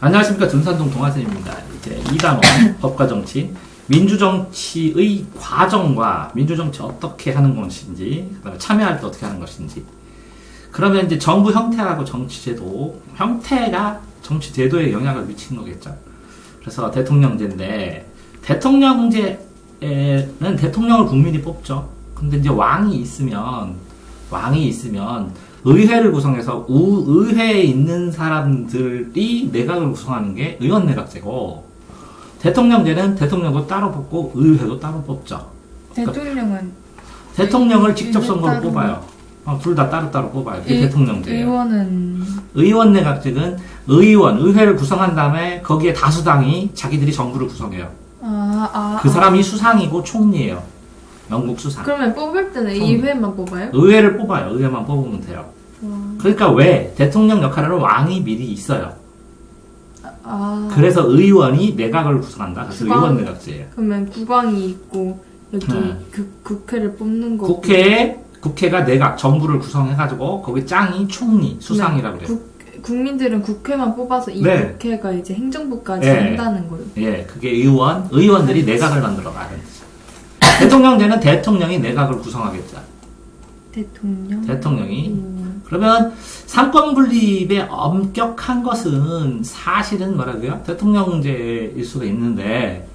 안녕하십니까. 준산동 동아선입니다. 이제 이단원 법과 정치, 민주정치의 과정과 민주정치 어떻게 하는 것인지, 그다음에 참여할 때 어떻게 하는 것인지. 그러면 이제 정부 형태하고 정치제도, 형태가 정치제도에 영향을 미치는 거겠죠. 그래서 대통령제인데, 대통령제는 대통령을 국민이 뽑죠. 근데 이제 왕이 있으면 의회를 구성해서 의회에 있는 사람들이 내각을 구성하는 게 의원내각제고, 대통령제는 대통령도 따로 뽑고 의회도 따로 뽑죠. 대통령은 대통령을 직접 선거로 뽑아요. 둘 다 따로따로 뽑아요. 그게 대통령제예요. 의원은 의원내각제는 의회를 구성한 다음에 거기에 다수당이 자기들이 정부를 구성해요. 그 사람이 수상이고 총리예요. 영국 수상. 그러면 뽑을 때는 의회만 뽑아요? 의회를 뽑아요. 의회만 뽑으면 돼요. 그러니까 왜 대통령 역할에는 왕이 미리 있어요. 그래서 의원이 내각을 구성한다. 그래서 의원 내각제예요. 그러면 국왕이 있고 여기 국회를 뽑는 거. 국회가 내각 정부를 구성해가지고 거기 짱이 총리 수상이라고 그래요. 국민들은 국회만 뽑아서 이 국회가 이제 행정부까지 한다는 거예요. 예, 그게 의원들이 내각을 만들어 가는 거죠. 대통령제는 대통령이 내각을 구성하겠죠. 대통령이. 그러면 삼권 분립의 엄격한 것은 사실은 뭐라고요? 대통령제일 수가 있는데,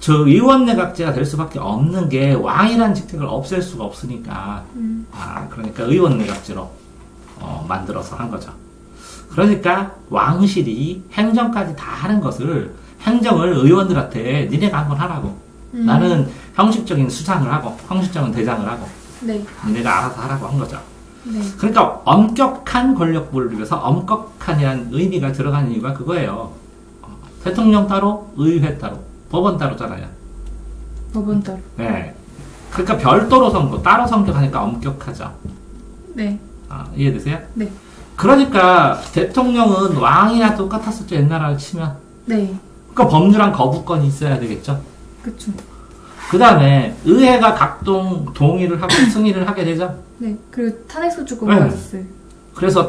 저 의원내각제가 될 수밖에 없는 게 왕이라는 직책을 없앨 수가 없으니까, 그러니까 의원내각제로 만들어서 한 거죠. 그러니까 왕실이 행정까지 다 하는 것을, 행정을 의원들한테 니네가 한번 하라고. 나는 형식적인 수장을 하고 형식적인 대장을 하고 니네가 알아서 하라고 한 거죠. 그러니까 엄격한 권력 분립에서 엄격한이라는 의미가 들어가는 이유가 그거예요. 대통령 따로, 의회 따로, 법원 따로잖아요. 법원 따로. 네. 그러니까 별도로 선거, 따로 선거하니까 엄격하죠. 네. 이해되세요? 네. 그러니까 대통령은 왕이나 똑같았었죠. 옛날에 치면. 네. 그러니까 법률안 거부권이 있어야 되겠죠. 그쵸. 그 다음에 의회가 각종 동의를 하고 승인을 하게 되죠. 네. 그리고 탄핵소추권 받았어요. 그래서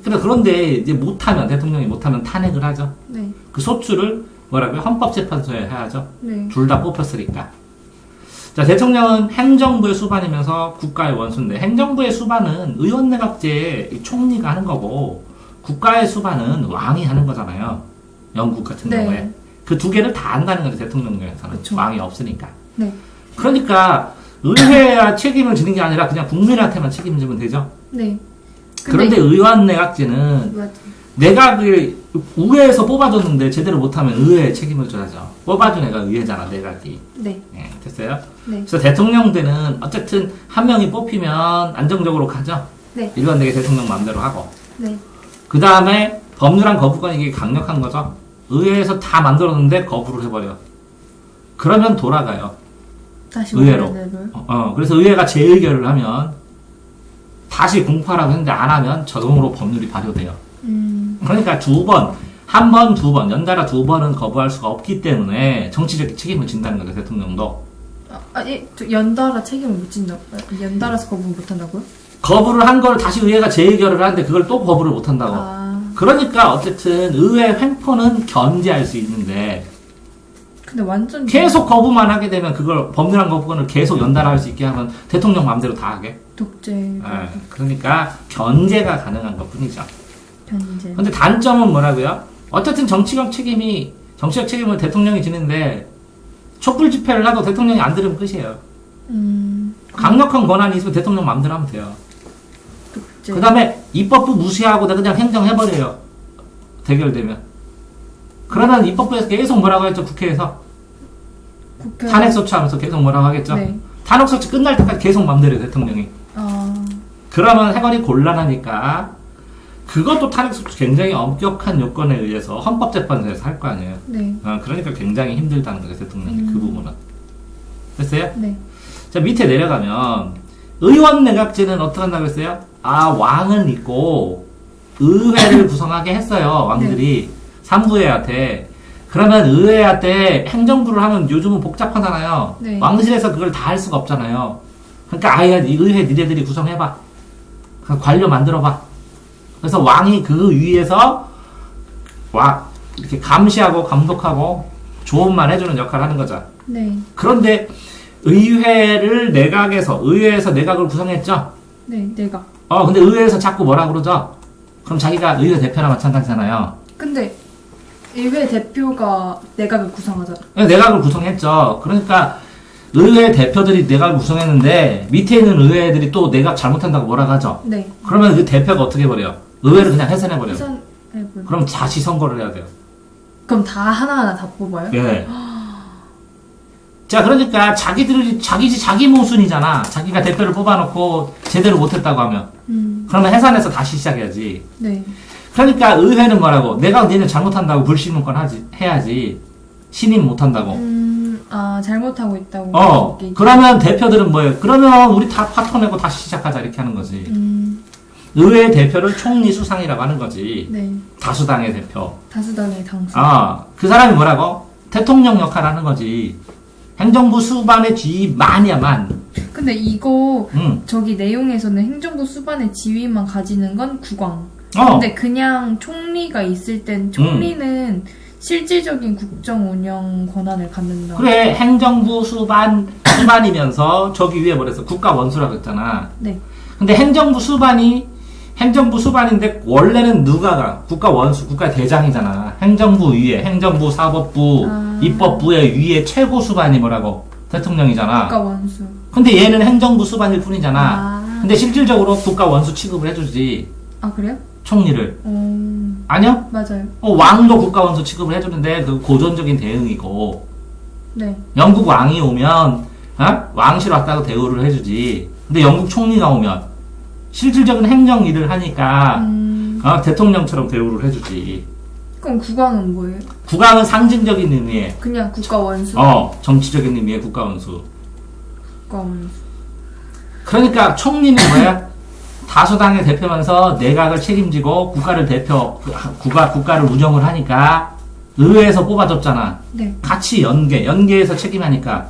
그런데 이제 못하면, 대통령이 못하면 탄핵을 하죠. 네. 그 소추를 뭐라고요? 헌법재판소에 해야죠. 네. 둘 다 뽑혔으니까. 자, 대통령은 행정부의 수반이면서 국가의 원수인데, 행정부의 수반은 의원내각제의 총리가 하는 거고, 국가의 수반은 왕이 하는 거잖아요. 영국 같은 경우에. 그 두 개를 다 한다는 거죠, 대통령에서는. 그쵸. 왕이 없으니까. 네. 그러니까, 의회가 책임을 지는 게 아니라 그냥 국민한테만 책임을 지면 되죠. 네. 그런데 의원내각제는 내각을 의회에서 뽑아줬는데 제대로 못하면 의회에 책임을 져야죠. 뽑아준 애가 의회잖아, 내각이. 네. 네, 됐어요? 네. 그래서 대통령제는 어쨌든 한 명이 뽑히면 안정적으로 가죠. 네. 일관되게 대통령 마음대로 하고. 네. 그 다음에 법률안 거부권이 이게 강력한 거죠. 의회에서 다 만들었는데 거부를 해버려. 그러면 돌아가요. 다시 의회로. 그래서 의회가 재의결을 하면 다시 공포하라고 했는데 안 하면 자동으로 법률이 발효돼요. 그러니까 한 번, 두 번, 연달아 두 번은 거부할 수가 없기 때문에 정치적 책임을 진다는 거죠, 대통령도. 연달아 책임을 못 진다고? 연달아서 거부 못 한다고요? 거부를 한 걸 다시 의회가 재의결을 하는데 그걸 또 거부를 못 한다고. 그러니까 어쨌든 의회 횡포는 견제할 수 있는데, 근데 완전 계속 거부만 하게 되면 그걸 법률안 거부권을 계속 연달아 할 수 있게 하면 대통령 마음대로 다 하게. 독재. 그러니까 견제가 가능한 것 뿐이죠. 견제. 근데 단점은 뭐라고요? 어쨌든 정치적 책임을 대통령이 지는데 촛불 집회를 해도 대통령이 안 들으면 끝이에요. 강력한 권한이 있으면 대통령 마음대로 하면 돼요. 독재. 그 다음에 입법부 무시하고 그냥 행정해버려요. 대결되면. 그러면 입법부에서 계속 뭐라고 했죠, 국회에서? 탄핵소추 하면서 계속 뭐라고 하겠죠? 네. 탄핵소추 끝날 때까지 계속 맘대로 해요, 대통령이. 그러면 해결이 곤란하니까, 그것도 탄핵소추 굉장히 엄격한 요건에 의해서 헌법재판소에서 할 거 아니에요? 네. 그러니까 굉장히 힘들다는 거죠, 대통령이. 그 부분은. 됐어요? 네. 자, 밑에 내려가면, 의원내각제는 어떻게 한다고 했어요? 왕은 있고, 의회를 구성하게 했어요, 왕들이. 삼부회한테. 그러면 의회한테 행정부를 하면 요즘은 복잡하잖아요. 네. 왕실에서 그걸 다 할 수가 없잖아요. 그러니까 아예 이 의회 니네들이 구성해봐. 관료 만들어봐. 그래서 왕이 그 위에서 이렇게 감시하고 감독하고 좋은 말 해주는 역할을 하는 거죠. 네. 그런데 의회에서 내각을 구성했죠? 네, 내가. 근데 의회에서 자꾸 뭐라 그러죠? 그럼 자기가 의회 대표나 마찬가지잖아요. 근데 의회 대표가 내각을 구성하잖아. 내각을 구성했죠. 그러니까 의회 대표들이 내각을 구성했는데 밑에 있는 의회들이 또 내각 잘못한다고 뭐라고 하죠? 네. 그러면 그 대표가 어떻게 버려요? 의회를 그냥 해산해버려요. 해산해버려. 그럼 다시 선거를 해야 돼요. 그럼 다 하나하나 다 뽑아요? 예. 자, 그러니까 자기 모순이잖아. 자기가 대표를 뽑아놓고 제대로 못했다고 하면. 그러면 해산해서 다시 시작해야지. 네. 그러니까 의회는 뭐라고? 내가 니는 잘못한다고 불신문권 해야지. 신임 못한다고. 잘못하고 있다고. 그러면 대표들은 뭐예요? 그러면 우리 다 파토내고 다시 시작하자. 이렇게 하는 거지. 의회 대표를 총리 수상이라고 하는 거지. 네. 다수당의 대표. 다수당의 당수. 그 사람이 뭐라고? 대통령 역할을 하는 거지. 행정부 수반의 지휘만이야만. 근데 이거 저기 내용에서는 행정부 수반의 지위만 가지는 건 국왕. 근데 그냥 총리가 있을 땐 총리는 실질적인 국정 운영 권한을 갖는다. 그래, 행정부 수반이면서 저기 위에 뭐랬어? 국가 원수라고 했잖아. 네. 근데 행정부 수반인데 원래는 누가가 국가 원수, 국가 대장이잖아. 행정부 위에, 행정부 사법부, 입법부의 위에 최고 수반이 뭐라고? 대통령이잖아. 국가 원수. 근데 얘는 행정부 수반일 뿐이잖아. 근데 실질적으로 국가 원수 취급을 해주지. 그래요? 총리를. 아니요? 맞아요. 왕도 국가 원수 취급을 해주는데 그 고전적인 대응이고. 네. 영국 왕이 오면 왕실 왔다고 대우를 해주지. 근데 영국 총리가 오면 실질적인 행정 일을 하니까 대통령처럼 대우를 해주지. 그럼 국왕은 뭐예요? 국왕은 상징적인 의미의 그냥 국가 원수. 정치적인 의미의 국가 원수. 국가 원수. 그러니까 총리는 뭐야? 다수당의 대표면서 내각을 책임지고 국가를 운영을 하니까 의회에서 뽑아줬잖아. 네. 같이 연계해서 책임하니까.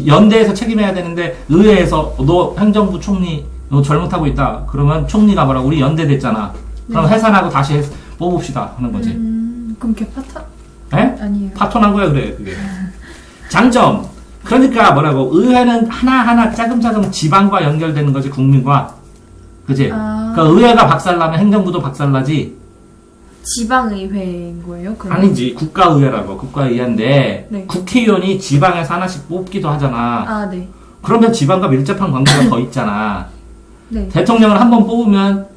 연대에서 책임해야 되는데 의회에서 너 행정부 총리 너 잘못하고 있다. 그러면 총리가 뭐라 우리 연대됐잖아. 그럼 해산하고 다시 뽑읍시다 하는 거지. 그럼 걔 파탄? 에? 아니에요. 파토난 거야 그래 그게. 장점. 그러니까 뭐라고 의회는 하나하나 짜금짜금 지방과 연결되는 거지 국민과. 그지? 그러니까 의회가 박살나면 행정부도 박살나지. 지방의회인 거예요? 그럼? 아니지 국가의회라고 국가의회인데 네. 국회의원이 지방에서 하나씩 뽑기도 하잖아. 네. 그러면 지방과 밀접한 관계가 더 있잖아. 네. 대통령을 한 번 뽑으면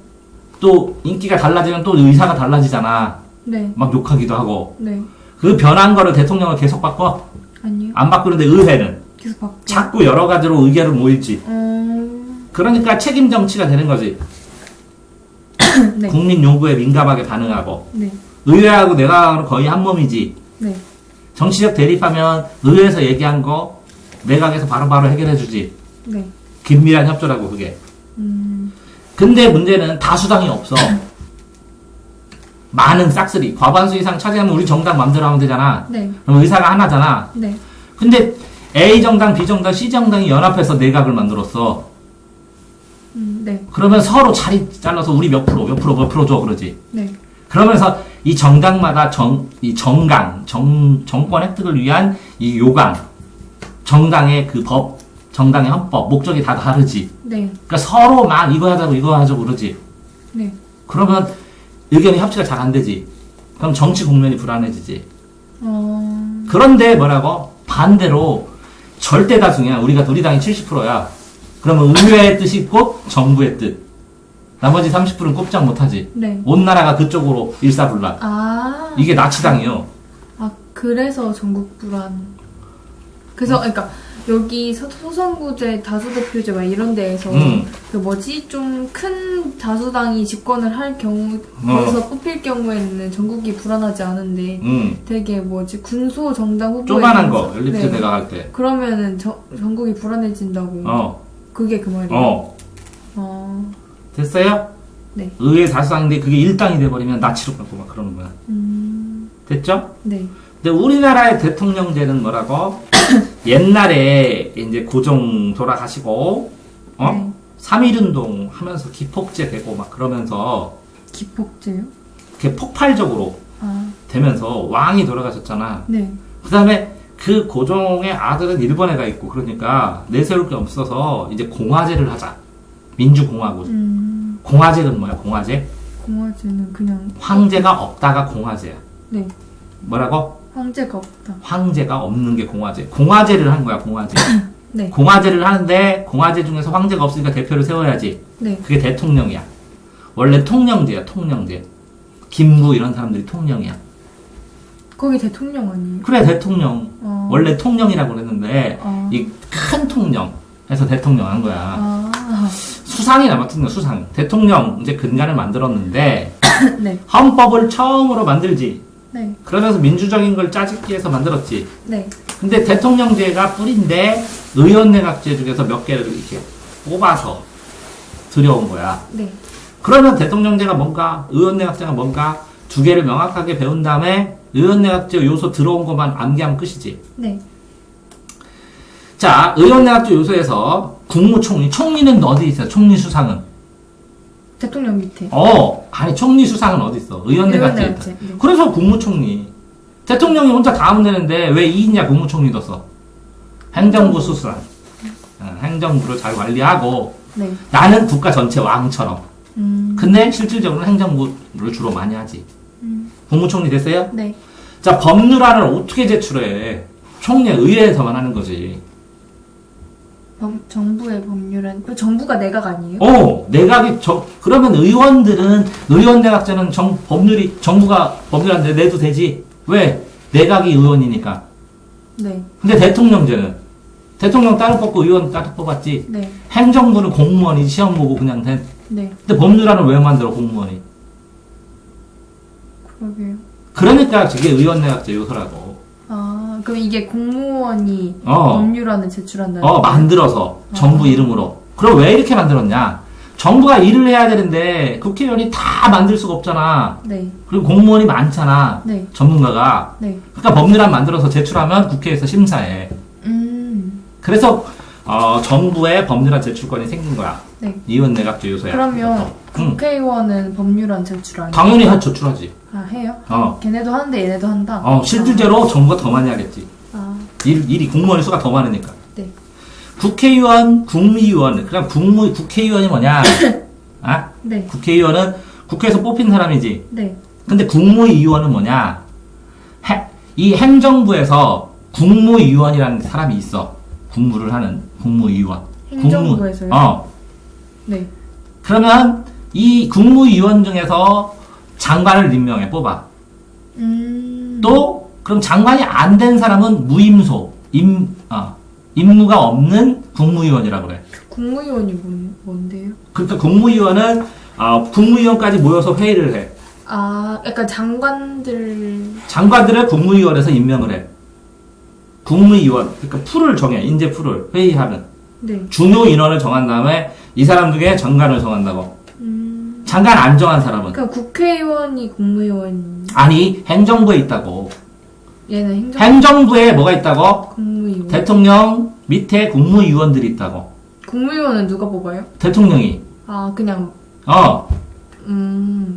또 인기가 달라지면 또 의사가 달라지잖아. 네. 막 욕하기도 하고. 네. 그 변한 거를 대통령을 계속 바꿔? 아니요. 안 바꾸는데 의회는 계속 바꿔. 자꾸 여러 가지로 의견을 모일지. 그러니까 책임 정치가 되는 거지. 네. 국민 요구에 민감하게 반응하고. 네. 의회하고 내각은 거의 한 몸이지. 네. 정치적 대립하면 의회에서 얘기한 거 내각에서 바로바로 해결해주지. 네. 긴밀한 협조라고 그게. 근데 문제는 다수당이 없어. 많은 싹쓸이. 과반수 이상 차지하면 우리 정당 맘대로 하면 되잖아. 네. 그럼 의사가 하나잖아. 네. 근데 A정당, B정당, C정당이 연합해서 내각을 만들었어. 네. 그러면 서로 자리 잘라서 우리 몇 프로 줘 그러지. 네. 그러면서 이 정당마다 정권 획득을 위한 이 요강, 정당의 그 법, 정당의 헌법, 목적이 다 다르지. 네. 그러니까 서로 막 이거 하자고 그러지. 네. 그러면 의견이 협치가 잘 안 되지. 그럼 정치 국면이 불안해지지. 그런데 뭐라고? 반대로 절대 다수냐. 우리 당이 70%야. 그러면 의회의 뜻이 곧 정부의 뜻. 나머지 30%는 꼼짝 못하지. 네. 온 나라가 그쪽으로 일사불란. 이게 나치당이요. 그래서 전국 불안. 그래서 그러니까 여기 소선구제, 다수대표제 막 이런 데에서 그 뭐지 좀 큰 다수당이 집권을 할 경우 거기서 뽑힐 경우에는 전국이 불안하지 않은데 되게 뭐지 군소 정당 후보에 쪼만한 거 엘리트 네. 내가 할 때. 그러면은 전국이 불안해진다고. 그게 그 말이에요. 됐어요? 네. 의회 다수당인데 그게 일당이 돼버리면 나치로 갖고 막 그러는 거야. 됐죠? 네. 근데 우리나라의 대통령제는 뭐라고? 옛날에 이제 고종 돌아가시고, 네. 3.1운동 하면서 기폭제 되고 막 그러면서. 기폭제요? 이렇게 폭발적으로 아, 되면서 왕이 돌아가셨잖아. 네. 그 다음에 그 고종의 아들은 일본에 가 있고 그러니까 내세울 게 없어서 이제 공화제를 하자. 민주공화국. 공화제는 뭐야? 공화제? 공화제는 그냥 황제가 없다가 공화제야. 네. 뭐라고? 황제가 없다. 황제가 없는 게 공화제. 공화제를 한 거야, 공화제. 네. 공화제를 하는데 공화제 중에서 황제가 없으니까 대표를 세워야지. 네. 그게 대통령이야. 원래 통령제야, 통령제. 김구 이런 사람들이 통령이야. 거기 대통령 아니에요? 그래, 대통령. 어. 원래 통령이라고 그랬는데 이 큰 통령 해서 대통령 한 거야. 아. 수상이 남았거든요, 수상. 대통령 이제 근간을 만들었는데 네. 헌법을 처음으로 만들지. 네. 그러면서 민주적인 걸 짜집기 위해서 만들었지. 네. 근데 대통령제가 뿌리인데 의원내각제 중에서 몇 개를 이렇게 뽑아서 들여온 거야. 네. 그러면 대통령제가 뭔가, 의원내각제가 뭔가 두 개를 명확하게 배운 다음에 의원내각제 요소 들어온 것만 암기하면 끝이지. 네. 자, 의원내각제 요소에서 국무총리, 총리는 어디 있어요? 총리 수상은? 대통령 밑에. 아니 총리 수상은 어디 있어? 의원내각제. 의원내각제, 네. 그래서 국무총리. 대통령이 혼자 다 하면 되는데 왜 2인냐 국무총리 뒀어? 행정부 수상. 행정부를 잘 관리하고 네. 나는 국가 전체 왕처럼. 음. 근데 실질적으로는 행정부를 주로 많이 하지. 국무총리 됐어요? 네. 자, 법률안을 어떻게 제출해? 총리 의회에서만 하는 거지. 정부의 법률은 그 정부가 내각 아니에요? 내각이 그러면 의원들은 의원내각제는 법률이 정부가 법률안데 내도 되지. 왜? 내각이 의원이니까. 네. 근데 대통령제는 대통령 따로 뽑고 의원 따로 뽑았지. 네. 행정부는 공무원이 시험 보고 그냥 된. 네. 근데 법률안을 왜 만들어 공무원이? 그러게요. 그러니까 저게 의원내각제 요소라고. 아, 그럼 이게 공무원이 어. 법률안을 제출한다는 만들어서 정부 이름으로. 그럼 왜 이렇게 만들었냐? 정부가 일을 해야 되는데 국회의원이 다 만들 수가 없잖아. 네. 그리고 공무원이 많잖아. 네. 전문가가. 네. 그러니까 법률안 만들어서 제출하면 국회에서 심사해. 그래서 정부의 법률안 제출권이 생긴 거야. 네. 의원내각제 요소야. 그러면 국회의원은 법률안 제출 안 해요? 당연히 제출하지. 아, 해요? 어. 걔네도 하는데 얘네도 한다? 실질적으로 정부가 더 많이 하겠지. 아. 일이 공무원의 수가 더 많으니까. 네. 국회의원, 국무위원. 그럼 국회의원이 뭐냐? 아? 네. 국회의원은 국회에서 뽑힌 사람이지. 네. 근데 국무위원은 뭐냐? 이 행정부에서 국무위원이라는 사람이 있어. 국무를 하는 국무위원. 행정부에서요? 네. 그러면 이 국무위원 중에서 장관을 임명해 뽑아. 또 그럼 장관이 안 된 사람은 무임소, 임무가 없는 국무위원이라고 그래. 국무위원이 뭔데요? 그러니까 국무위원은 국무위원까지 모여서 회의를 해. 아, 약간 장관들을 국무위원에서 임명을 해. 국무위원, 그러니까 풀을 정해, 인재 풀을 회의하는. 네. 중요 인원을 정한 다음에 이 사람 중에 장관을 정한다고. 장관 안 정한 사람은? 그럼 국회의원이 국무위원. 아니, 행정부에 있다고. 얘는 행정부에 뭐가 있다고? 국무위원. 대통령 밑에 국무위원들이 있다고. 국무위원은 누가 뽑아요? 대통령이. 아, 그냥.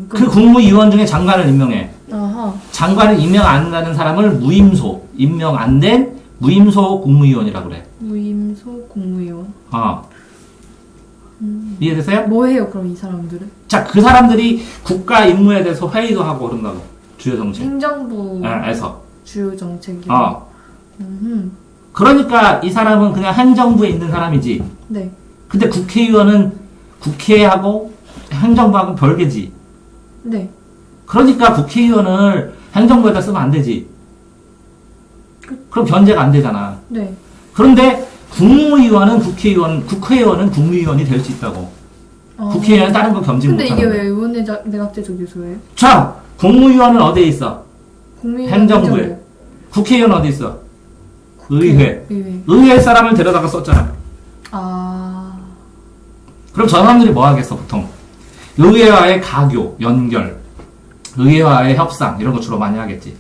그 국무위원 중에 장관을 임명해. 아하. 장관을 임명 안 한다는 사람을 무임소, 임명 안 된 무임소 국무위원이라고 그래. 무임소 국무위원. 이해됐어요? 뭐 해요, 그럼 이 사람들은? 자, 그 사람들이 국가 임무에 대해서 회의도 하고 그런다고. 주요 정책. 행정부에서. 주요 정책이. 그러니까 이 사람은 그냥 행정부에 있는 사람이지. 네. 근데 국회의원은 국회하고 행정부하고 별개지. 네. 그러니까 국회의원을 행정부에다 쓰면 안 되지. 그럼 견제가 안 되잖아. 네. 그런데 국무위원은 국회의원은 국무위원이 될 수 있다고. 국회의원은 다른 거 겸직 못하는 근데 이게 왜 의원내각제적 요소예요? 자, 국무위원은 어디에 있어? 국무위원 행정부에. 국회의원 어디 있어? 의회. 의회. 의회 사람을 데려다가 썼잖아. 그럼 저 사람들이 뭐 하겠어, 보통? 의회와의 가교, 연결, 의회와의 협상, 이런 거 주로 많이 하겠지.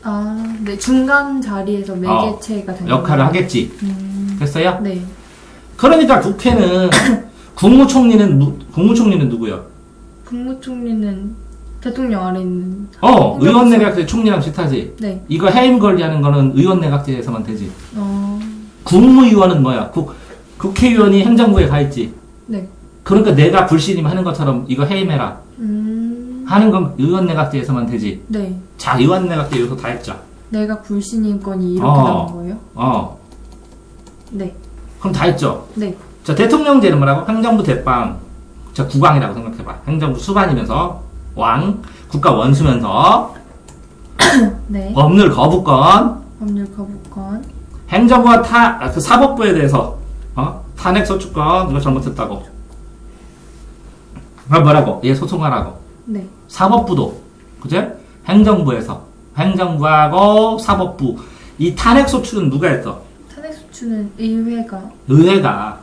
네. 중간 자리에서 매개체가 되는 역할을 하겠지. 됐어요? 네. 그러니까 국회는, 국무총리는 누구요? 국무총리는 대통령 아래 있는. 의원 내각제 총리랑 비슷하지. 네. 이거 해임 관리하는 거는 의원 내각제에서만 되지. 어. 국무위원은 뭐야? 국회의원이 행정부에 가 있지. 네. 그러니까 내가 불신임 하는 것처럼 이거 해임해라 하는 건 의원 내각제에서만 되지. 네. 자, 의원 내각제 요소 다 했죠. 내가 불신임권이 이렇게 나온 거예요? 네. 그럼 다 했죠. 네. 자, 대통령제는 뭐라고? 행정부 대빵. 자, 국왕이라고 생각해봐. 행정부 수반이면서 왕, 국가 원수면서 네. 법률 거부권, 법률 거부권. 행정부와 그 사법부에 대해서 탄핵 소추권 이거 잘못했다고. 그럼 뭐라고? 얘 소송하라고. 네. 사법부도 그제? 행정부하고 사법부 이 탄핵 소추는 누가 했어? 탄핵 소추는 의회가. 의회가.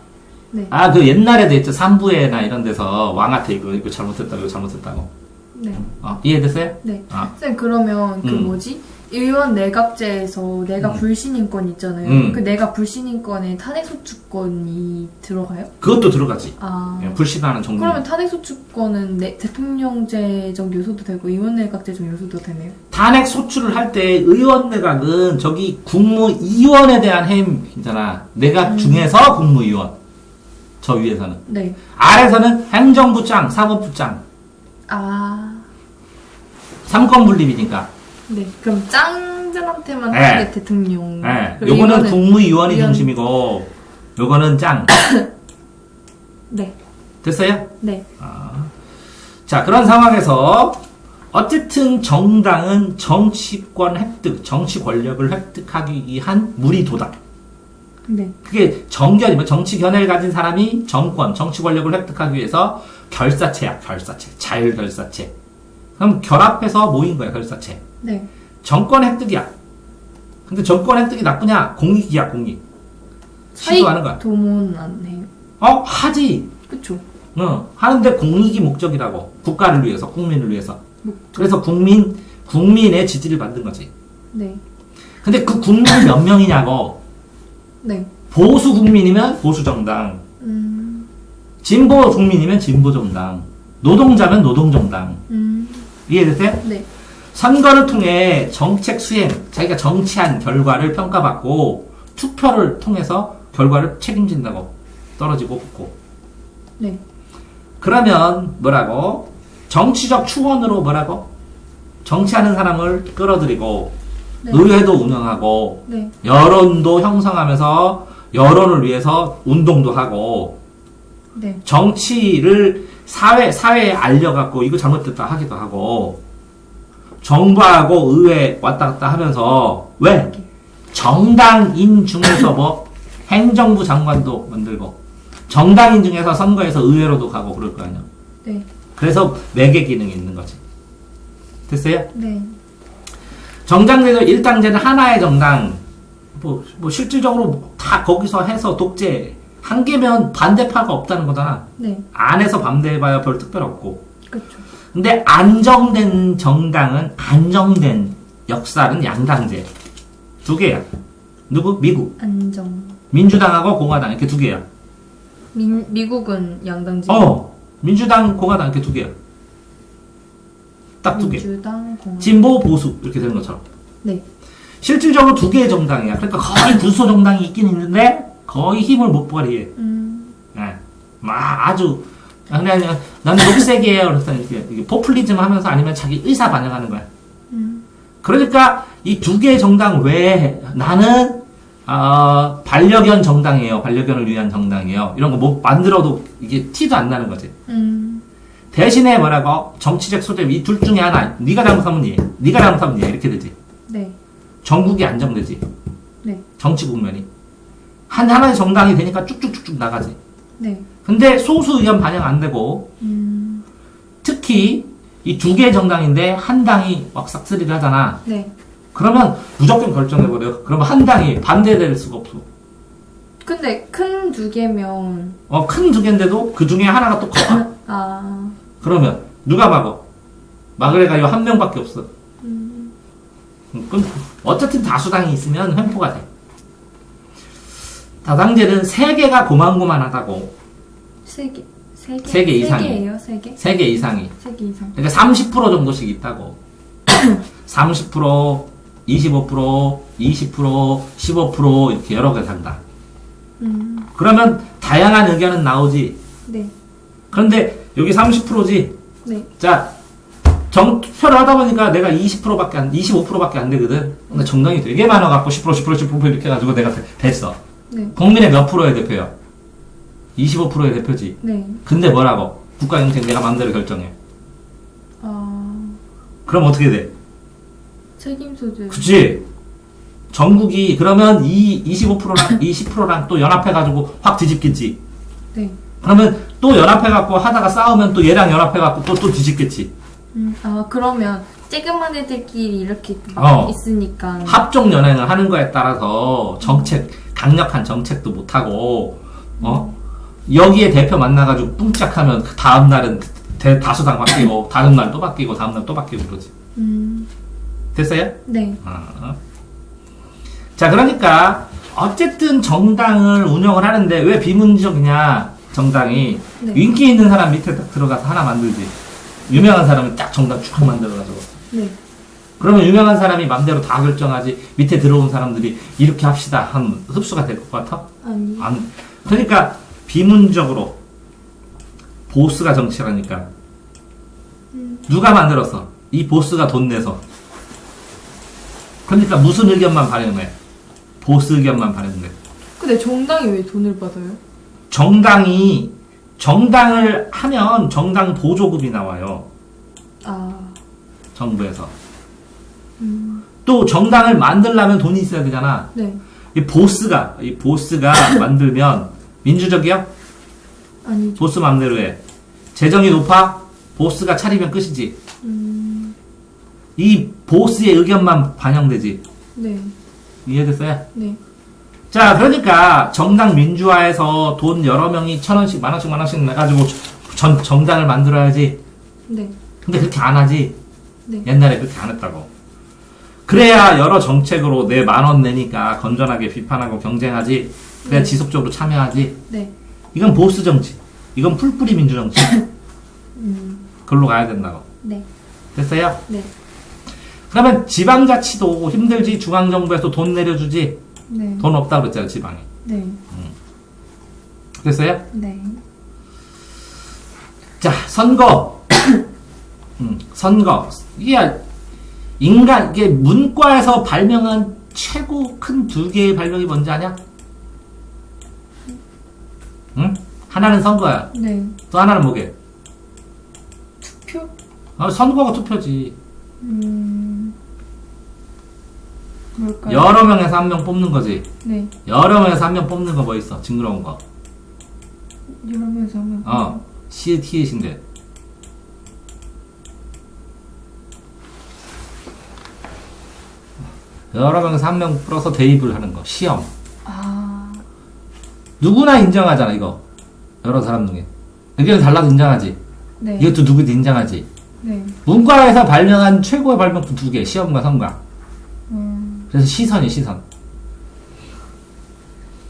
네. 그 옛날에도 있죠. 삼부회나 이런 데서 왕한테 이거 잘못했다고 이거 잘못했다고. 네. 이해됐어요? 네. 쌤 그러면 의원 내각제에서 내가 불신임권 있잖아요. 그 내가 불신임권에 탄핵소추권이 들어가요? 그것도 들어가지. 아. 불신하는 정부. 그러면 탄핵소추권은 대통령제적 요소도 되고 의원 내각제적 요소도 되네요. 탄핵 소추를 할 때 의원 내각은 저기 국무위원에 대한 해임이잖아. 내각 중에서 국무위원. 저 위에서는. 네. 아래서는 행정부장, 사법부장. 아. 삼권 분립이니까. 네. 그럼 짱들한테만 네. 하는 게 대통령. 네. 요거는 국무위원이 중심이고, 요거는 짱. 네. 됐어요? 네. 자, 그런 상황에서 어쨌든 정당은 정치권 획득, 정치 권력을 획득하기 위한 무리도다. 네. 그게 정견이면 정치 견해를 가진 사람이 정권, 정치 권력을 획득하기 위해서 결사체야, 결사체. 자율결사체. 그럼 결합해서 모인 거야, 결사체. 네. 정권 획득이야. 근데 정권 획득이 나쁘냐? 공익이야, 공익. 시도하는 거야. 도모는 안 해요. 하지. 그쵸. 하는데 공익이 목적이라고. 국가를 위해서, 국민을 위해서. 그래서 국민의 지지를 받는 거지. 네. 근데 그 국민이 몇 명이냐고. 네. 보수 국민이면 보수 정당. 진보 국민이면 진보 정당. 노동자면 노동 정당. 이해됐어요? 네. 선거를 통해 정책 수행, 자기가 정치한 결과를 평가받고 투표를 통해서 결과를 책임진다고. 떨어지고 붙고. 네. 그러면 뭐라고? 정치적 추원으로 뭐라고? 정치하는 사람을 끌어들이고 네. 의회도 운영하고 네. 여론도 형성하면서 여론을 위해서 운동도 하고 네. 정치를 사회에 알려갖고 이거 잘못됐다 하기도 하고 정부하고 의회 왔다 갔다 하면서 왜? 정당인 중에서 뭐 행정부 장관도 만들고 정당인 중에서 선거에서 의회로도 가고 그럴 거 아니야. 네. 그래서 매개 기능이 있는 거지. 됐어요? 네. 정당제도 1당제는 하나의 정당. 뭐 실질적으로 다 거기서 해서 독재. 한 개면 반대파가 없다는 거잖아. 네. 안에서 반대해봐야 별 특별 없고. 그쵸. 근데 안정된 정당은 안정된 역사는 양당제. 두 개야. 누구? 미국. 안정. 민주당하고 공화당 이렇게 두 개야. 미국은 양당제. 민주당, 공화당 이렇게 두 개야. 딱 두 개. 민주당, 공화당. 진보, 보수 이렇게 되는 것처럼. 네. 실질적으로 두 개의 정당이야. 그러니까 거의 불소 정당이 있긴 있는데 거의 힘을 못 발휘해. 예. 아주 그냥 나는 녹색이에요. 그래서 이렇게 포퓰리즘 하면서 아니면 자기 의사 반영하는 거야. 그러니까 이 두 개의 정당 외에 나는 반려견 정당이에요. 반려견을 위한 정당이에요. 이런 거 뭐 만들어도 이게 티도 안 나는 거지. 대신에 뭐라고? 정치적 소재 이 둘 중에 하나. 네가 잘못하면 얘. 네가 잘못하면 얘. 이렇게 되지. 네. 전국이 안정되지. 네. 정치 국면이. 하나의 정당이 되니까 쭉쭉쭉쭉 나가지. 네. 근데 소수 의견 반영 안 되고, 특히 이 두 개의 정당인데 한 당이 막 싹쓸이를 하잖아. 네. 그러면 무조건 결정해버려. 그러면 한 당이 반대될 수가 없어. 근데 큰 두 개면. 큰 두 개인데도 그 중에 하나가 또 커. 그러면 누가 막어? 막으래가 요 한 명밖에 없어. 어쨌든 다수당이 있으면 횡포가 돼. 다당제는 세 개가 고만고만하다고. 세 개. 세 개 이상이. 3개예요? 3개? 3개 이상이. 3개 이상. 그러니까 30% 정도씩 있다고. 30%, 25%, 20%, 15% 이렇게 여러 개 산다. 그러면 다양한 의견은 나오지. 네. 그런데 여기 30%지. 네. 자, 투표를 하다 보니까 내가 25%밖에 안 되거든. 근데 정당이 되게 많아갖고 10% 이렇게 해가지고 내가 됐어. 네. 국민의 몇 프로의 대표야? 25%의 대표지. 네. 근데 뭐라고? 국가 정책 내가 마음대로 결정해. 그럼 어떻게 돼? 책임 소재. 그치? 전국이 그러면 이 25%랑 20%랑 또 연합해가지고 확 뒤집겠지. 네. 그러면 또 연합해갖고 하다가 싸우면 또 얘랑 연합해갖고 또 뒤집겠지. 그러면 쬐그만 애들끼리 이렇게 막 있으니까. 합종 연행을 하는 거에 따라서 강력한 정책도 못하고, 여기에 대표 만나가지고 뿡짝하면 그 다음날은 다수당 바뀌고, 다음 날 또 바뀌고, 다음 날 또 바뀌고 그러지. 됐어요? 네. 자, 그러니까, 어쨌든 정당을 운영을 하는데 왜 비문적이냐, 정당이. 네. 인기 있는 사람 밑에 딱 들어가서 하나 만들지. 유명한 사람은 딱 정당 쭉 만들어가지고. 네. 그러면 유명한 사람이 맘대로 다 결정하지, 밑에 들어온 사람들이 이렇게 합시다 하면 흡수가 될 것 같아? 아니. 그러니까, 비문적으로, 보스가 정치라니까. 누가 만들었어? 이 보스가 돈 내서. 그러니까 무슨 의견만 발현해? 보스 의견만 발현돼. 근데 정당이 왜 돈을 받아요? 정당을 하면 정당 보조금이 나와요. 정부에서. 또 정당을 만들려면 돈이 있어야 되잖아. 네. 이 보스가 만들면 민주적이야? 아니죠. 보스 맘대로 해. 재정이 높아? 보스가 차리면 끝이지. 이 보스의 의견만 반영되지. 네. 이해됐어요? 네. 자, 그러니까 정당 민주화해서 돈 여러 명이 1,000원씩, 만원씩 내가지고 정당을 만들어야지. 네. 근데 그렇게 안 하지. 네. 옛날에 그렇게 안 했다고. 그래야 여러 정책으로 내 10,000원 내니까 건전하게 비판하고 경쟁하지. 그래야 지속적으로 참여하지. 네. 이건 보스 정치. 이건 풀뿌리 민주 정치. 그걸로 가야 된다고. 네. 됐어요? 네. 그러면 지방자치도 힘들지. 중앙정부에서 돈 내려주지. 네. 돈 없다고 그랬잖아, 지방에. 네. 됐어요? 네. 자, 선거. 선거. 이게 문과에서 발명한 최고 큰 2개의 발명이 뭔지 아냐? 응? 하나는 선거야. 네. 또 하나는 뭐게? 투표? 선거가 투표지. 뭘까요? 여러 명에서 한 명 뽑는 거지. 네. 여러 명에서 한 명 뽑는 거 뭐 있어? 징그러운 거. 여러 명에서 하면. 시읒인데. 여러 명에서 한 명 풀어서 대입을 하는 거. 시험. 누구나 인정하잖아, 이거. 여러 사람 중에. 의견이 달라도 인정하지. 네. 이것도 누구도 인정하지. 네. 문과에서 발명한 최고의 발명품 2개. 시험과 선과. 그래서 시선.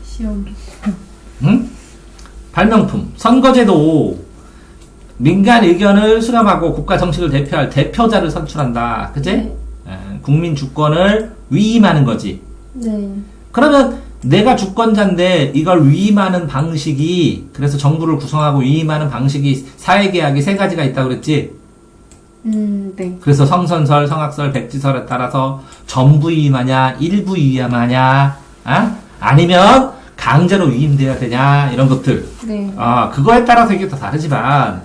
시험. 응? 발명품. 선거제도. 민간 의견을 수렴하고 국가 정책을 대표할 대표자를 선출한다. 그치? 네. 국민 주권을 위임하는 거지. 네. 그러면 내가 주권자인데 이걸 위임하는 방식이, 그래서 정부를 구성하고 위임하는 방식이 사회계약이 3가지가 있다고 그랬지? 네. 그래서 성선설, 성악설, 백지설에 따라서 전부 위임하냐, 일부 위임하냐, 아니면 강제로 위임돼야 되냐, 이런 것들. 네. 그거에 따라서 이게 다 다르지만,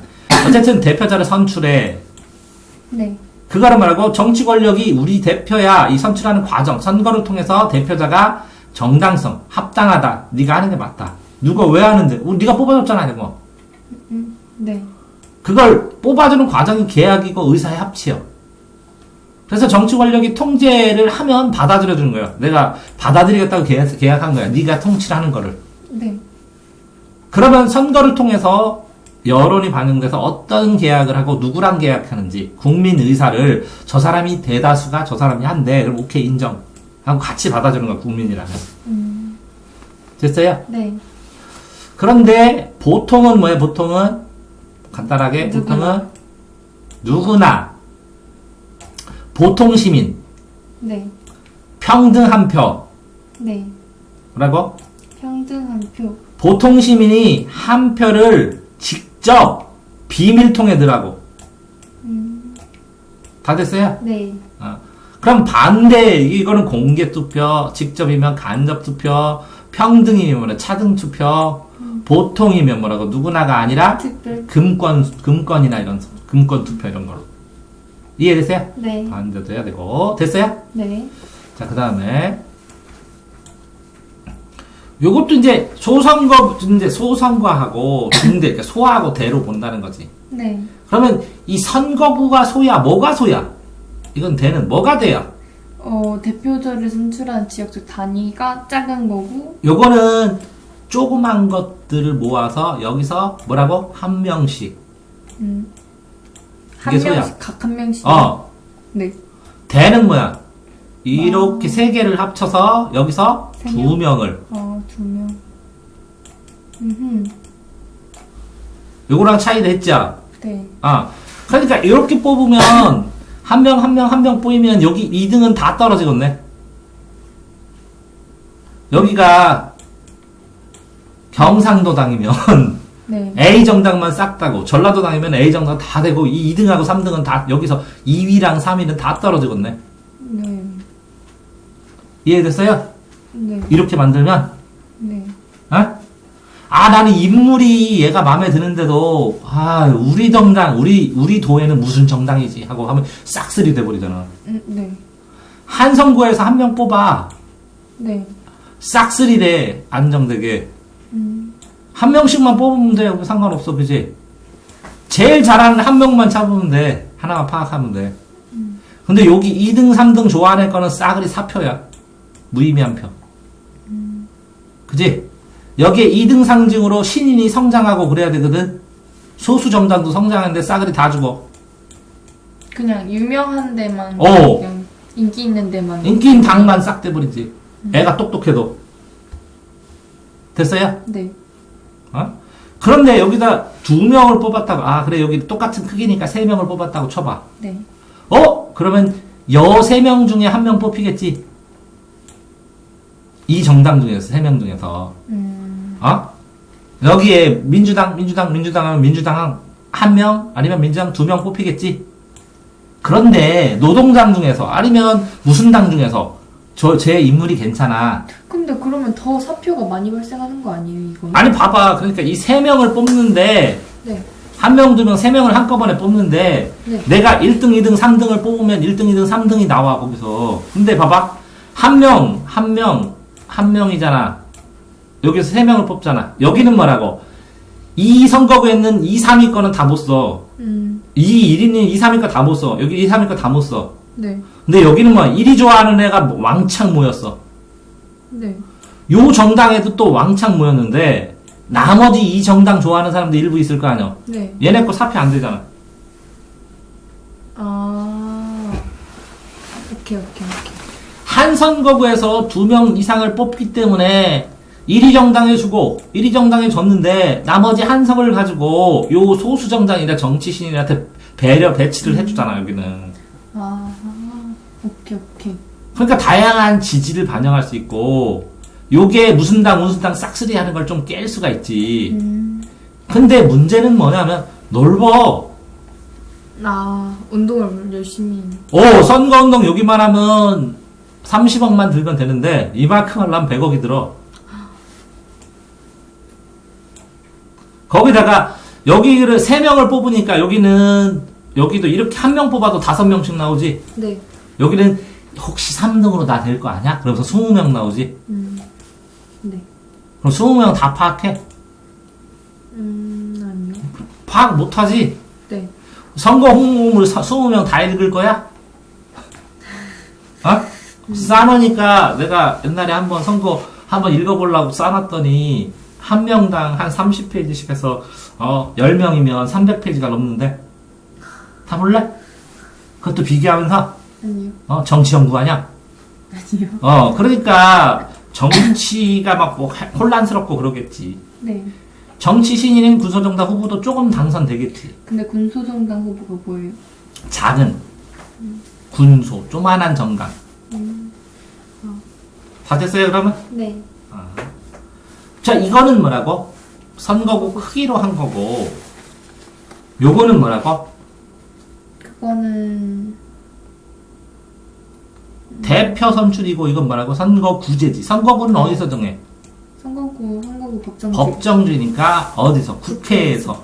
어쨌든 대표자를 선출해. 네. 그거를 말하고 정치 권력이 우리 대표야. 이 선출하는 과정, 선거를 통해서 대표자가 정당성, 합당하다. 네가 하는 게 맞다. 누가 왜 하는데? 네가 뽑아줬잖아, 이거. 네. 그걸 뽑아주는 과정이 계약이고 의사의 합치요. 그래서 정치 권력이 통제를 하면 받아들여주는 거예요. 내가 받아들이겠다고 계약한 거야. 네가 통치를 하는 거를. 네. 그러면 선거를 통해서 여론이 반영돼서 어떤 계약을 하고 누구랑 계약하는지 국민 의사를 저 사람이 대다수가 저 사람이 한대. 그럼 오케이 인정. 하고 같이 받아주는 거야, 국민이라면. 됐어요? 네. 그런데 보통은 뭐예요? 보통은 간단하게 누구나. 보통은 누구나 보통 시민 네. 평등 한 표. 네. 뭐라고? 평등한 표. 보통 시민이 한 표를 직접 비밀통에 넣으라고. 다 됐어요? 네. 그럼 반대, 이거는 공개 투표, 직접이면 간접 투표, 평등이면 차등 투표, 보통이면 뭐라고, 누구나가 아니라 특별. 금권이나 이런, 금권 투표 이런 걸로. 이해되세요? 네. 반대도 해야 되고. 됐어요? 네. 자, 그 다음에. 요것도 이제 소선거하고 중대, 그러니까 소하고 대로 본다는 거지. 네. 그러면 이 선거구가 소야, 뭐가 소야? 이건 대는 뭐가 돼요? 대표자를 선출한 지역적 단위가 작은 거고. 요거는 조그만 것들을 모아서 여기서 뭐라고? 한 명씩. 한 이게 소야. 명씩, 각 한 명씩. 네. 대는 뭐야? 이렇게 세 개를 합쳐서 여기서 세 두 명. 명을. 2명. 요거랑 차이 됐죠? 네. 그러니까 이렇게 뽑으면 한 명 뽑으면 여기 2등은 다 떨어지겠네. 여기가 경상도당이면 네. A 정당만 싹 따고 전라도당이면 A 정당 다 되고 이 2등하고 3등은 다 여기서 2위랑 3위는 다 떨어지겠네. 네. 이해됐어요? 네. 이렇게 만들면 네. 나는 인물이 얘가 마음에 드는데도 우리 정당 우리 도에는 무슨 정당이지 하고 하면 싹쓸이 돼버리잖아. 네. 한 선거에서 한 명 뽑아 네. 싹쓸이 돼. 안정되게 한 명씩만 뽑으면 돼. 상관없어, 그지? 제일 잘하는 한 명만 잡으면 돼. 하나만 파악하면 돼. 근데 여기 2등 3등 좋아하는 거는 싸그리 사표야. 무의미한 표. 그지? 여기에 2등 상징으로 신인이 성장하고 그래야 되거든. 소수 정당도 성장하는데 싸그리 다 죽어. 그냥 유명한 데만. 오. 그냥 인기 있는 데만. 인기 있는 당만 싹 돼버리지. 애가 똑똑해도. 됐어요? 네. 그런데 여기다 2명을 뽑았다고. 그래, 여기 똑같은 크기니까 3명을 뽑았다고 쳐봐. 네. 그러면 여 3명 중에 1명 뽑히겠지? 이 정당 중에서, 3명 중에서. 여기에 민주당 하면 민주당 1명, 아니면 민주당 2명 뽑히겠지? 그런데 노동당 중에서, 아니면 무슨 당 중에서, 제 인물이 괜찮아. 근데 그러면 더 사표가 많이 발생하는 거 아니에요, 이거는? 아니, 봐봐. 그러니까 이 3명을 뽑는데, 네. 1명, 2명, 3명을 한꺼번에 뽑는데, 네. 내가 1등, 2등, 3등을 뽑으면 1등, 2등, 3등이 나와, 거기서. 근데 봐봐. 한 명이잖아. 여기서 3명을 뽑잖아. 여기는 뭐라고? 이 선거구에 있는 2, 3위 거는 다 못 써. 2, 1위는 2, 3위 거 다 못 써. 여기 2, 3위 거 다 못 써. 네. 근데 여기는 뭐, 1위 좋아하는 애가 왕창 모였어. 네. 요 정당에도 또 왕창 모였는데, 나머지 이 정당 좋아하는 사람도 일부 있을 거 아니야. 네. 얘네 거 사표 안 되잖아. 오케이. 한 선거구에서 2명 이상을 뽑기 때문에 1위 정당에 주고 1위 정당에 줬는데 나머지 한 석을 가지고 요 소수 정당이나 정치신인한테 배치를 해주잖아. 여기는. 오케이. 그러니까 다양한 지지를 반영할 수 있고 요게 무슨 당 싹쓸이 하는 걸 좀 깰 수가 있지. 근데 문제는 뭐냐면 넓어. 운동을 열심히. 선거운동 여기만 하면 30억만 들면 되는데 이만큼 하려면 100억이 들어. 거기다가 여기를 3명을 뽑으니까 여기도 이렇게 1명 뽑아도 5명씩 나오지. 네. 여기는 혹시 3등으로 나 될 거 아니야? 그러면서 20명 나오지. 네. 그럼 20명 다 파악해? 아니요. 파악 못하지? 네. 선거 홍보물 20명 다 읽을 거야? 싸놓으니까 내가 옛날에 선거 한번 읽어보려고 싸놨더니 한 명당 한 30페이지씩 해서 10명이면 300페이지가 넘는데 다 볼래? 그것도 비교하면서 아니요. 정치 연구하냐? 아니요. 그러니까 정치가 막 혼란스럽고 그러겠지. 네. 정치 신인인 군소정당 후보도 조금 당선되겠지. 근데 군소정당 후보가 뭐예요? 작은 군소, 조만한 정당. 다 됐어요, 그러면? 네. 자, 이거는 뭐라고? 선거구 크기로 한 거고, 요거는 뭐라고? 그거는 대표 선출이고, 이건 뭐라고? 선거구제지. 선거구는 어디서 정해? 선거구 법정주. 법정주니까 어디서? 국회에서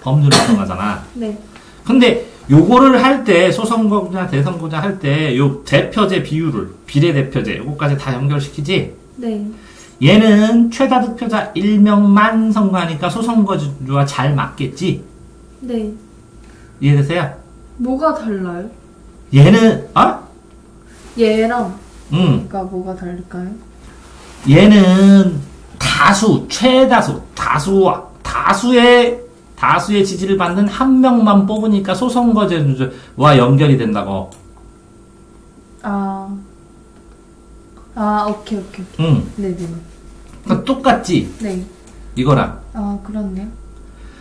법률을 정하잖아. 네. 근데 요거를 할 때, 소선거구나 대선거구나 할 때, 요 대표제 비율을, 비례대표제, 요거까지 다 연결시키지? 네. 얘는 최다 득표자 1명만 선거하니까 소선거주와 잘 맞겠지? 네. 이해되세요? 뭐가 달라요? 얘는, 얘랑 그러니까 뭐가 다를까요? 얘는 최다수, 다수의 지지를 받는 한 명만 뽑으니까 소선거제와 연결이 된다고. 오케이. 응. 네네. 그러니까 똑같지? 네. 이거랑. 그렇네요.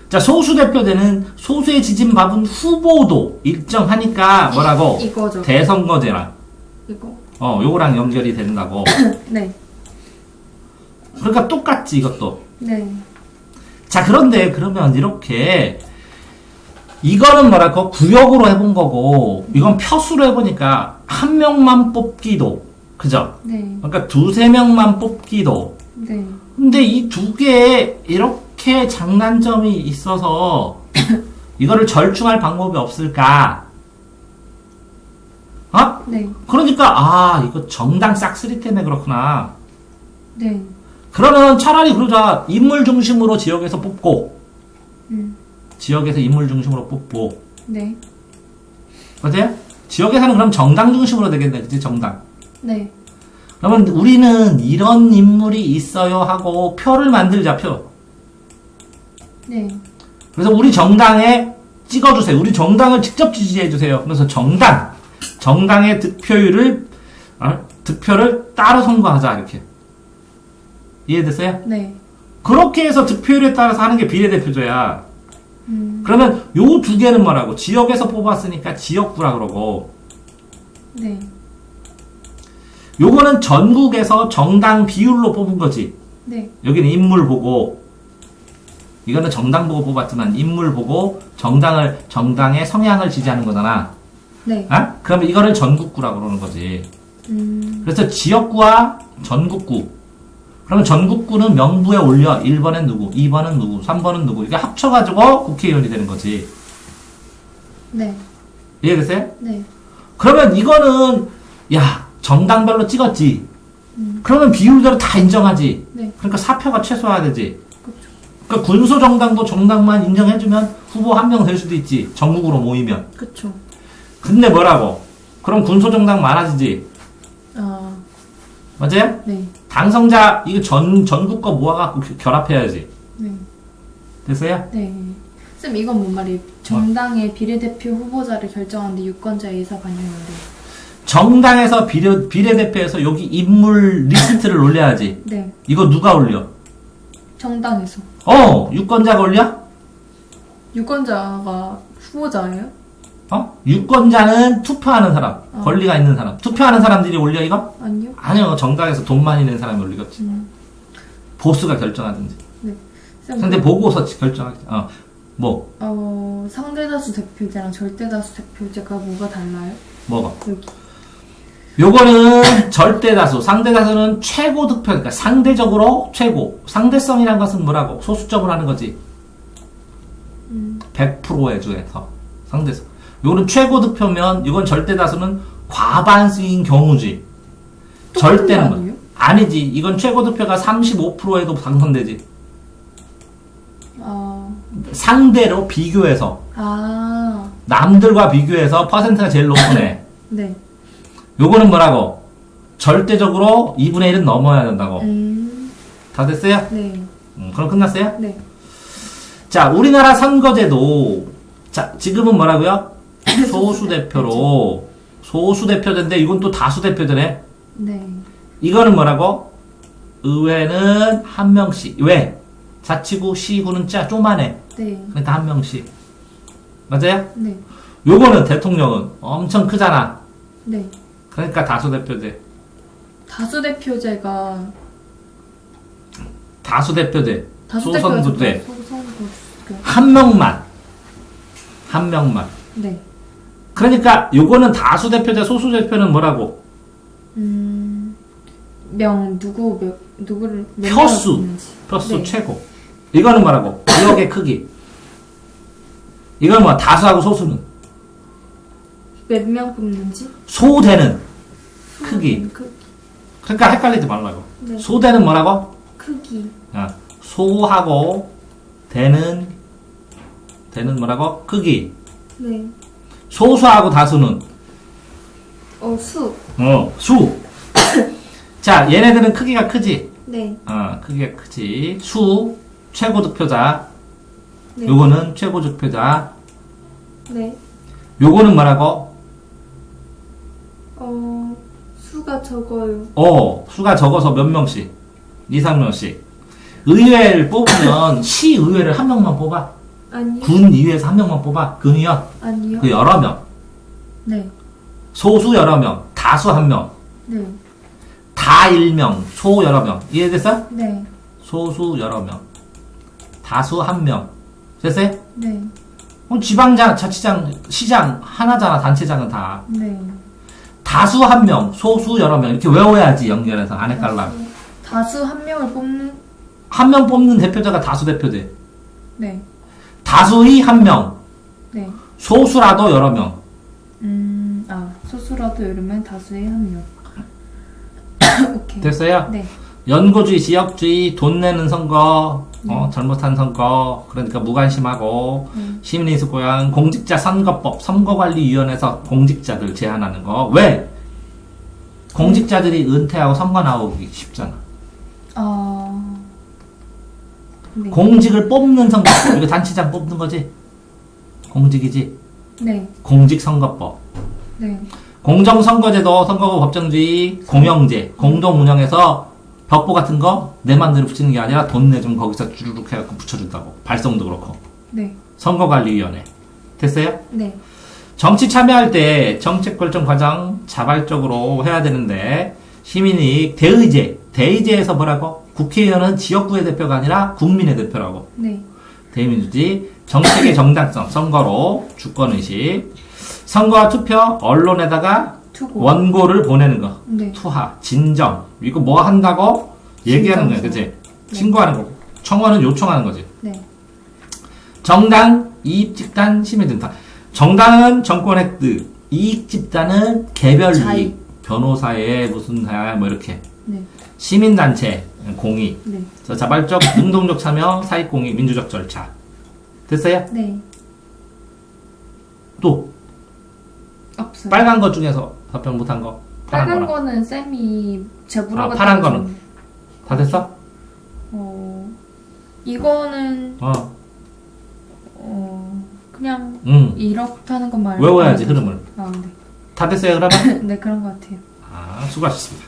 자, 소수대표제는 소수의 지지를 받은 후보도 일정하니까 뭐라고? 이거죠. 대선거제랑. 이거. 요거랑 연결이 된다고. 네. 그러니까 똑같지, 이것도. 네. 자, 그런데 그러면 이렇게 이거는 뭐랄까 구역으로 해본 거고 이건 표수로 해보니까 한 명만 뽑기도 그죠? 네. 그러니까 두세 명만 뽑기도. 네. 근데 이 두 개에 이렇게 장단점이 있어서 이거를 절충할 방법이 없을까? 네. 그러니까 이거 정당 싹쓸이 때문에 그렇구나. 네. 그러면 차라리 그러자. 인물 중심으로 지역에서 뽑고 지역에서 인물 중심으로 뽑고. 네. 맞아요? 지역에서는 그럼 정당 중심으로 되겠네. 그치? 정당. 네. 그러면 우리는 이런 인물이 있어요 하고 표를 만들자, 표. 네. 그래서 우리 정당에 찍어주세요. 우리 정당을 직접 지지해주세요. 그래서 정당의 득표율을, 득표를 따로 선거하자, 이렇게. 이해됐어요? 네. 그렇게 해서 득표율에 따라서 하는 게 비례대표제야. 그러면 요 두 개는 뭐라고? 지역에서 뽑았으니까 지역구라 그러고, 네. 요거는 전국에서 정당 비율로 뽑은 거지. 네. 여기는 인물 보고, 이거는 정당 보고 뽑았지만 인물 보고 정당의 성향을 지지하는 거잖아. 네. 그러면 이거를 전국구라 그러는 거지. 그래서 지역구와 전국구. 그러면 전국구는 명부에 올려. 1번은 누구, 2번은 누구, 3번은 누구. 이게 합쳐가지고 국회의원이 되는 거지. 네. 이해됐어요? 네. 그러면 이거는, 정당별로 찍었지. 그러면 비율대로 다 인정하지. 네. 그러니까 사표가 최소화야 되지. 그렇죠. 그러니까 군소정당도 정당만 인정해주면 후보 한 명 될 수도 있지. 전국으로 모이면. 그쵸. 근데 뭐라고? 그럼 군소정당 많아지지. 맞아요? 네. 당선자, 이거 전국 거 모아갖고 결합해야지. 네. 됐어요? 네. 쌤, 이건 뭔 말이에요? 정당의 비례대표 후보자를 결정하는데 유권자의 의사반영인데. 정당에서 비례대표에서 여기 인물 리스트를 올려야지. 네. 이거 누가 올려? 정당에서. 유권자가 올려? 유권자가 후보자예요? 유권자는 투표하는 사람, 권리가 있는 사람. 투표하는 사람들이 올려, 이거? 아니요. 아니요, 정당에서 돈 많이 낸 사람이 올리겠지. 보수가 결정하든지. 네. 쌤, 상대 보고서 결정하지. 상대다수 대표제랑 절대다수 대표제가 뭐가 달라요? 뭐가? 여기. 요거는 절대다수, 상대다수는 최고 득표, 그러니까 상대적으로 최고. 상대성이란 것은 뭐라고? 소수점을 하는 거지. 100%의 중에서. 상대성. 요거는 최고 득표면, 이건 절대다수는 과반수인 경우지. 절대는 뭐? 아니에요? 아니지. 이건 최고 득표가 35%에도 당선되지. 상대로 비교해서. 남들과 비교해서 퍼센트가 제일 높은 애. 네. 요거는 뭐라고? 절대적으로 2분의 1은 넘어야 된다고. 다 됐어요? 네. 그럼 끝났어요? 네. 자, 우리나라 선거제도, 자, 지금은 뭐라고요? 소수대표로, 소수대표제인데, 이건 또 다수대표제네? 네. 이거는 뭐라고? 의회는 한 명씩. 왜? 자치구, 시구는 쪼만해. 네. 그러니까 한 명씩. 맞아요? 네. 요거는 대통령은 엄청 크잖아. 네. 그러니까 다수대표제. 다수대표제가 다수대표제. 소선구제. 소선구제. 한 명만. 한 명만. 네. 그러니까 요거는 다수대표제, 소수대표는 뭐라고? 누구를 몇 표수. 명을 뽑는지. 표수 네. 최고. 이거는 뭐라고? 지역의 크기. 이건 뭐 다수하고 소수는? 몇 명 뽑는지? 소대는 크기. 그러니까 헷갈리지 말라고. 네. 소대는 뭐라고? 크기. 소하고 대는 뭐라고? 크기. 네. 소수하고 다수는? 수. 수. 자, 얘네들은 크기가 크지? 네. 크기가 크지. 수, 최고득표자. 네. 요거는 최고득표자. 네. 요거는 뭐라고? 수가 적어요. 수가 적어서 몇 명씩? 2, 3명씩. 의회를 뽑으면 시의회를 한 명만 뽑아. 아니요. 군 의회에서 한 명만 뽑아. 군의원. 아니요. 그 여러 명. 네. 소수 여러 명. 다수 한 명. 네. 다 1명. 소 여러 명. 이해됐어? 네. 소수 여러 명. 다수 한 명. 됐어요? 네. 그럼 지방장, 자치장, 시장 하나잖아. 단체장은 다. 네. 다수 한 명, 소수 여러 명 이렇게 외워야지 연결해서 안 헷갈라. 다수 한 명을 뽑는. 한 명 뽑는 대표자가 다수 대표제. 네. 다수의 한 명, 네. 소수라도 여러 명. 소수라도 이러면 다수의 한 명. 오케이. 됐어요? 네. 연고주의, 지역주의, 돈 내는 선거, 잘못한 선거, 그러니까 무관심하고, 시민의식 고양, 공직자 선거법, 선거관리위원회에서 공직자들 제한하는 거. 왜? 공직자들이 은퇴하고 선거 나오기 쉽잖아. 네. 공직을 뽑는 선거, 이거 단체장 뽑는 거지? 공직이지? 네. 공직선거법. 네. 공정선거제도, 선거구 법정주의, 공영제, 공동운영에서 벽보 같은 거 내 맘대로 붙이는 게 아니라 돈 내주면 거기서 주르륵 해갖고 붙여준다고. 발성도 그렇고. 네. 선거관리위원회. 됐어요? 네. 정치 참여할 때 정책 결정 과정 자발적으로 해야 되는데 시민이익 대의제. 대의제에서 뭐라고? 국회의원은 지역구의 대표가 아니라 국민의 대표라고. 네. 대의민주주의. 정책의 정당성. 선거로 주권의식. 선거와 투표, 언론에다가 투고. 원고를 보내는 거. 네. 투하, 진정. 이거 뭐 한다고? 얘기하는 거야, 그치? 네. 신고하는 거고. 청원은 요청하는 거지. 네. 정당, 이익 집단, 시민등타. 정당은 정권 획득, 이익 집단은 개별 자익. 이익. 변호사의 무슨 뭐 이렇게. 네. 시민단체, 공익. 네. 그래서 자발적, 능동적 참여, 사익공익, 민주적 절차. 됐어요? 네. 또 없어요. 빨간 것 중에서 답변 못한 거. 파란 빨간 거랑. 거는 쌤이 제가 물어봤던 파란 거 거는? 중- 다 됐어? 이거는 어. 그냥 응. 이렇게 하는 것만 외워야지, 흐름을. 네. 다 됐어요, 그러면? 네, 그런 것 같아요. 수고하셨습니다.